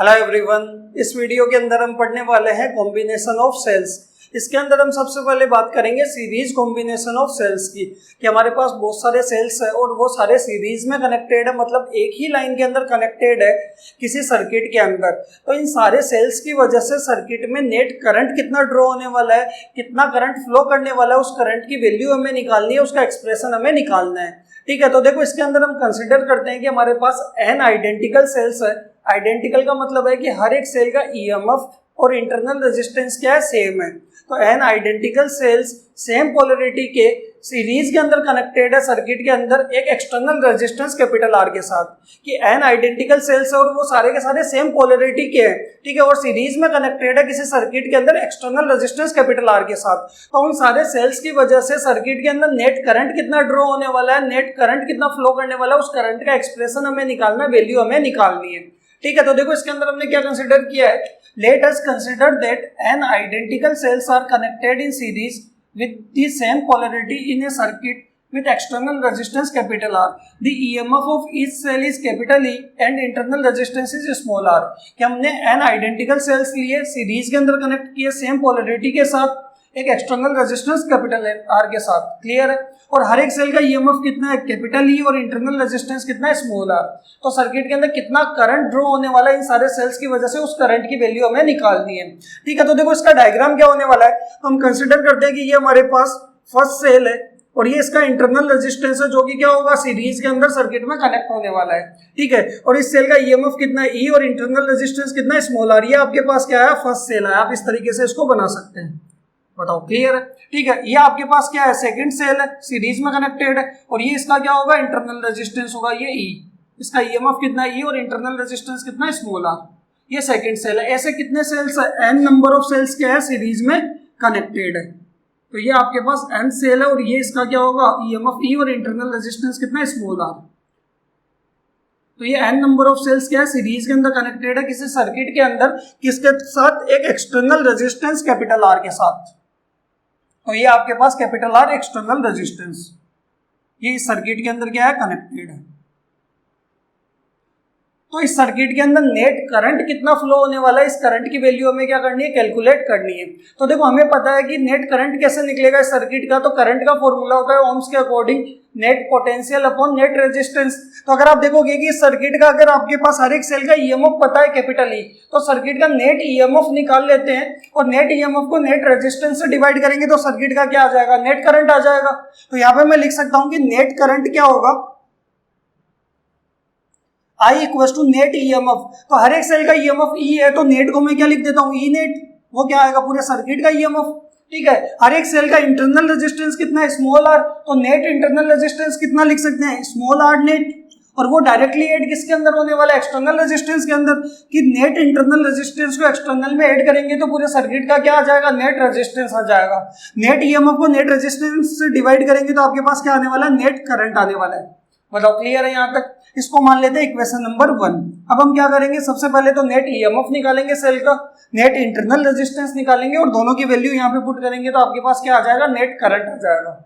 Hello everyone, इस video के अंदर हम पढ़ने वाले हैं कॉम्बिनेशन ऑफ सेल्स। इसके अंदर हम सबसे पहले बात करेंगे सीरीज कॉम्बिनेशन ऑफ सेल्स की, कि हमारे पास बहुत सारे सेल्स है और वो सारे सीरीज में कनेक्टेड है, मतलब एक ही लाइन के अंदर कनेक्टेड है किसी सर्किट के अंदर। तो इन सारे सेल्स की वजह से सर्किट में नेट करंट कितना ड्रॉ होने वाला है, कितना करंट फ्लो करने वाला है, उस करंट की वैल्यू हमें निकालनी है, उसका एक्सप्रेशन हमें निकालना है। ठीक है, तो देखो इसके अंदर हम कंसिडर करते हैं कि हमारे पास n आइडेंटिकल सेल्स है। आइडेंटिकल का मतलब है कि हर एक सेल का ईएमएफ और इंटरनल रेजिस्टेंस क्या है, सेम है। तो n identical sales same polarity के सीरीज के अंदर कनेक्टेड है सर्किट के अंदर एक एक्सटर्नल रेजिस्टेंस कैपिटल R के साथ, कि n आइडेंटिकल सेल्स है और वो सारे के सारे सेम पोलैरिटी के हैं। ठीक है, और सीरीज में कनेक्टेड है किसी सर्किट के अंदर एक्सटर्नल रेजिस्टेंस कैपिटल R के साथ। तो उन सारे सेल्स की वजह से सर्किट के अंदर नेट करंट कितना ड्रॉ होने वाला है, नेट करंट कितना फ्लो करने वाला है, उस करंट का एक्सप्रेशन हमें निकालना, वैल्यू हमें निकालनी है। ठीक है, तो देखो इसके अंदर हमने क्या कंसिडर किया है, let us consider that n identical cells are connected in series with the same polarity in a circuit with external resistance capital R. The EMF of each cell is capital E and internal resistance is small r. कि हमने n identical sales लिए, series के अंदर connect किए same polarity के साथ, एक external resistance capital R के साथ। क्लियर है, और हर एक सेल का ईएमएफ कितना है, कैपिटल E, और इंटरनल रेजिस्टेंस कितना है, स्मॉल r। तो सर्किट के अंदर कितना करंट ड्रॉ होने वाला है इन सारे सेल्स की वजह से, उस करंट की वैल्यू हमें निकालनी है। ठीक है, तो देखो इसका डायग्राम क्या होने वाला है, तो हम कंसिडर करते हैं कि ये हमारे पास फर्स्ट सेल है और ये इसका इंटरनल रेजिस्टेंस है, जो कि क्या होगा, सीरीज के अंदर सर्किट में कनेक्ट होने वाला है। ठीक है, और इस सेल का ईएमएफ कितना है, E, और इंटरनल रेजिस्टेंस कितना है, स्मॉल r। ये आपके पास क्या है, फर्स्ट सेल है। आप इस तरीके से इसको बना सकते हैं। बताओ, क्लियर है? ठीक है, ये आपके पास क्या है, सेकंड सेल है, सीरीज में कनेक्टेड है, और ये इसका क्या होगा, इंटरनल रेजिस्टेंस होगा, ये E। इसका ईएमएफ कितना है, E, और इंटरनल रेजिस्टेंस कितना है, स्मॉल r। ये सेकंड सेल है। ऐसे कितने सेल्स है, n नंबर ऑफ सेल्स क्या है, सीरीज में कनेक्टेड है। तो ये आपके पास n सेल है और ये इसका क्या होगा, ईएमएफ E, और इंटरनल रेजिस्टेंस कितना है, स्मॉल r। तो ये n नंबर ऑफ सेल्स क्या है, सीरीज के अंदर कनेक्टेड है किसी सर्किट के अंदर, किसके साथ, एक एक्सटर्नल रेजिस्टेंस कैपिटल R के साथ। तो ये आपके पास कैपिटल R एक्सटर्नल रेजिस्टेंस, ये इस सर्किट के अंदर क्या है, कनेक्टेड है। तो इस सर्किट के अंदर नेट करंट कितना फ्लो होने वाला है, इस करंट की वैल्यू हमें क्या करनी है, कैलकुलेट करनी है। तो देखो हमें पता है कि नेट करंट कैसे निकलेगा इस सर्किट का, तो करंट का फॉर्मूला होता है ओम्स के according net potential upon net resistance. तो अगर आप देखोगे कि इस सर्किट का, अगर आपके पास हर एक सेल का ईएमएफ पता है कैपिटल E, तो सर्किट का नेट ईएमएफ निकाल लेते हैं और नेट ईएमएफ को नेट रेजिस्टेंस से डिवाइड करेंगे तो सर्किट का क्या आ जाएगा, नेट करंट आ जाएगा। तो यहाँ पे मैं लिख सकता हूँ कि नेट करंट क्या होगा, I equal to net EMF. तो हर एक सेल का ईएमएफ E है, तो नेट को मैं क्या लिख देता हूँ, E नेट। वो क्या आएगा, पूरे सर्किट का ईएमएफ। ठीक है, हर एक सेल का इंटरनल रेजिस्टेंस कितना है, स्मॉल r। तो नेट इंटरनल रेजिस्टेंस कितना लिख सकते हैं, स्मॉल r नेट। और वो डायरेक्टली ऐड किसके अंदर होने वाला है, एक्सटर्नल रेजिस्टेंस के अंदर, कि नेट इंटरनल रेजिस्टेंस को एक्सटर्नल में ऐड करेंगे तो पूरे सर्किट का क्या आ जाएगा, नेट रेजिस्टेंस आ जाएगा। नेट ईएमएफ को नेट रेजिस्टेंस से डिवाइड करेंगे तो आपके पास क्या आने वाला है, नेट करंट आने वाला है। बताओ, क्लियर है यहाँ तक? इसको मान लेते हैं इक्वेशन नंबर 1। अब हम क्या करेंगे, सबसे पहले तो नेट ईएमएफ निकालेंगे सेल का, नेट इंटरनल रेजिस्टेंस निकालेंगे और दोनों की वैल्यू यहाँ पे पुट करेंगे तो आपके पास क्या आ जाएगा, नेट करंट आ जाएगा।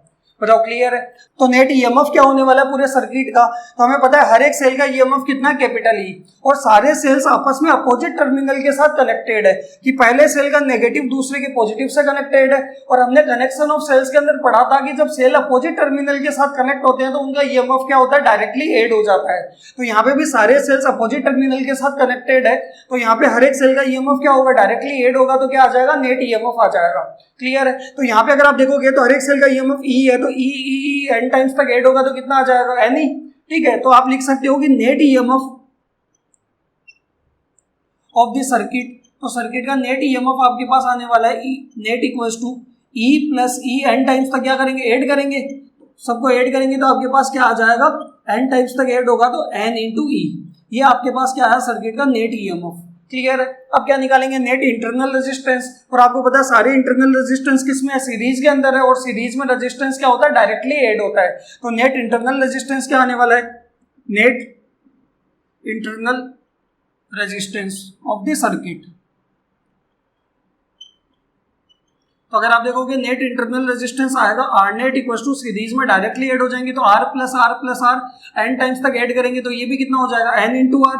बताओ, क्लियर है? तो नेट ईएमएफ क्या होने वाला है पूरे सर्किट का, तो हमें पता है हर एक सेल का ईएमएफ कितना है, कैपिटल E, और सारे सेल्स आपस में अपोजिट टर्मिनल के साथ कनेक्टेड है, कि पहले सेल का नेगेटिव दूसरे के पॉजिटिव से कनेक्टेड है। और हमने कनेक्शन ऑफ सेल्स के अंदर पढ़ा था कि जब सेल अपोजिट टर्मिनल के साथ कनेक्ट होते हैं तो उनका ईएमएफ क्या होता है, डायरेक्टली ऐड हो जाता है। तो यहाँ पे भी सारे सेल्स अपोजिट टर्मिनल के साथ कनेक्टेड है, तो यहाँ पे हर एक सेल का ईएमएफ क्या होगा, डायरेक्टली ऐड होगा, तो क्या आ जाएगा, नेट ईएमएफ आ जाएगा। क्लियर है? तो यहाँ पे अगर आप देखोगे तो हर एक सेल का ईएमएफ E है, तो E n टाइम्स तक ऐड होगा तो कितना आ जाएगा, n ही। ठीक है, तो आप लिख सकते हो कि net EMF of the circuit, तो सर्किट का नेट ईएमएफ आपके पास आने वाला है net equals to E plus E n times तक क्या करेंगे, ऐड करेंगे, सबको ऐड करेंगे तो आपके पास क्या आ जाएगा, n टाइम्स तक ऐड होगा तो n इंटू E। ये आपके पास क्या है, सर्किट का नेट ईएमएफ। क्लियर है? अब क्या निकालेंगे, नेट इंटरनल रेजिस्टेंस। और आपको पता है सारे इंटरनल रेजिस्टेंस किसमें है, सीरीज के अंदर है, और सीरीज में रेजिस्टेंस क्या होता है, डायरेक्टली ऐड होता है। तो नेट इंटरनल रेजिस्टेंस क्या आने वाला है, net internal resistance of the circuit. तो अगर आप देखोगे नेट इंटरनल रेजिस्टेंस आएगा R net equal to, series में डायरेक्टली ऐड हो जाएंगे तो R plus R N times तक ऐड करेंगे तो ये भी कितना हो जाएगा, एन इंटू आर।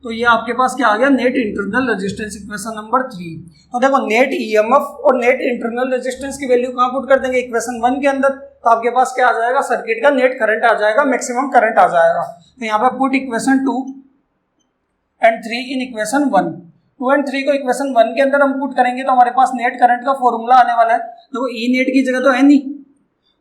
तो ये आपके पास क्या आ गया, net internal resistance, equation number 3। तो देखो नेट ईएमएफ और नेट इंटरनल रेजिस्टेंस की वैल्यू कहाँ पुट कर देंगे, इक्वेशन 1 के अंदर। तो आपके पास क्या आ जाएगा, सर्किट का नेट करंट आ जाएगा, मैक्सिमम करंट आ जाएगा। तो यहाँ पे put equation 2 and 3 in equation 1। 2 and 3 को इक्वेशन 1 के अंदर हम पुट करेंगे तो हमारे पास नेट करंट का फॉर्मूला आने वाला है। देखो ई नेट की जगह तो एन ई,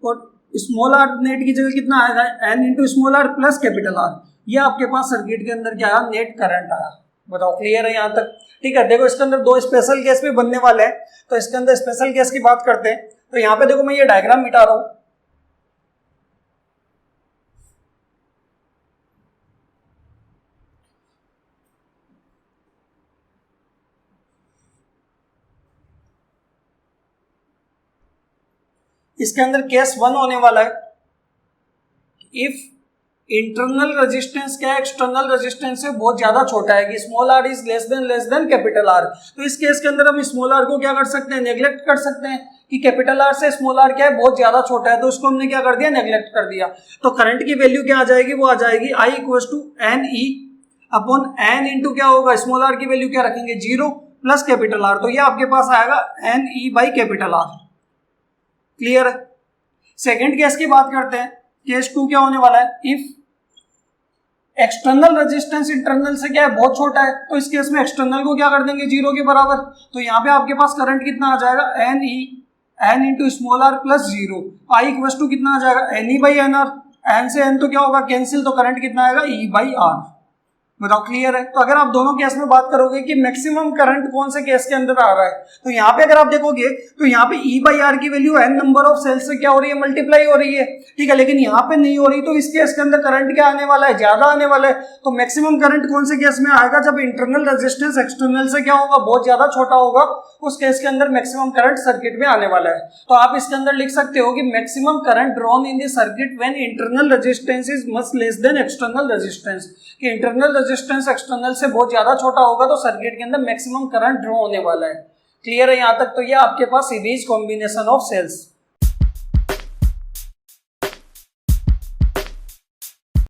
और स्मॉल आर नेट की जगह कितना आएगा, N into small R plus capital R. ये आपके पास सर्किट के अंदर क्या आया, नेट करंट आया। बताओ क्लियर है यहाँ तक? ठीक है, देखो इसके अंदर दो स्पेशल केस भी बनने वाले हैं, तो इसके अंदर स्पेशल केस की बात करते हैं। तो यहाँ पे देखो मैं ये डायग्राम मिटा रहा हूँ। इसके अंदर केस 1 होने वाला है, इफ इंटरनल रेजिस्टेंस क्या है, एक्सटर्नल रेजिस्टेंस से बहुत ज्यादा छोटा है, कि small R is less than capital R. तो इस केस के अंदर हम स्मॉल आर को क्या कर सकते हैं, नेग्लेक्ट कर सकते हैं, कि कैपिटल आर से स्मॉल आर क्या है, बहुत ज्यादा छोटा है, तो उसको हमने क्या कर दिया, नेग्लेक्ट कर दिया। तो करंट की वैल्यू क्या आ जाएगी, वो आ जाएगी I equal to N E upon N into क्या होगा, स्मॉल आर की वैल्यू क्या रखेंगे, 0 प्लस कैपिटल आर। तो ये आपके पास आएगा N E by capital R. Clear है? सेकेंड केस की बात करते हैं। केस 2 क्या होने वाला है, इफ एक्सटर्नल रेजिस्टेंस इंटरनल से क्या है, बहुत छोटा है, तो इस केस में एक्सटर्नल को क्या कर देंगे, 0 के बराबर। तो यहाँ पे आपके पास करंट कितना आ जाएगा, N E N into small R plus 0। I equal to कितना आ जाएगा, N E by N R. N से एन तो क्या होगा, कैंसिल, तो करंट कितना आएगा, ई बाई आर। बताओ क्लियर है? तो अगर आप दोनों केस में बात करोगे कि मैक्सिमम करंट कौन से केस के अंदर आ रहा है, तो यहाँ पे अगर आप देखोगे तो यहाँ पे E बाई आर की value n number of cells से क्या हो रही है, मल्टीप्लाई हो रही है। ठीक है, लेकिन यहाँ पे नहीं हो रही, तो इस केस के अंदर करंट क्या आने वाला है, ज्यादा आने वाला है। तो मैक्सिमम करंट कौन से केस में आएगा, जब इंटरनल रेजिस्टेंस एक्सटर्नल से क्या होगा, बहुत ज्यादा छोटा होगा, उस केस के अंदर मैक्सिमम करंट सर्किट में आने वाला है। तो आप इसके अंदर लिख सकते हो कि maximum current drawn in the circuit when internal resistance is much less than external resistance, कि इंटरनल रेजिस्टेंस एक्सटर्नल से बहुत ज्यादा छोटा होगा तो सर्किट के अंदर मैक्सिमम करंट ड्रॉ होने वाला है। क्लियर है यहाँ तक? तो ये आपके पास सीरीज कॉम्बिनेशन ऑफ सेल्स।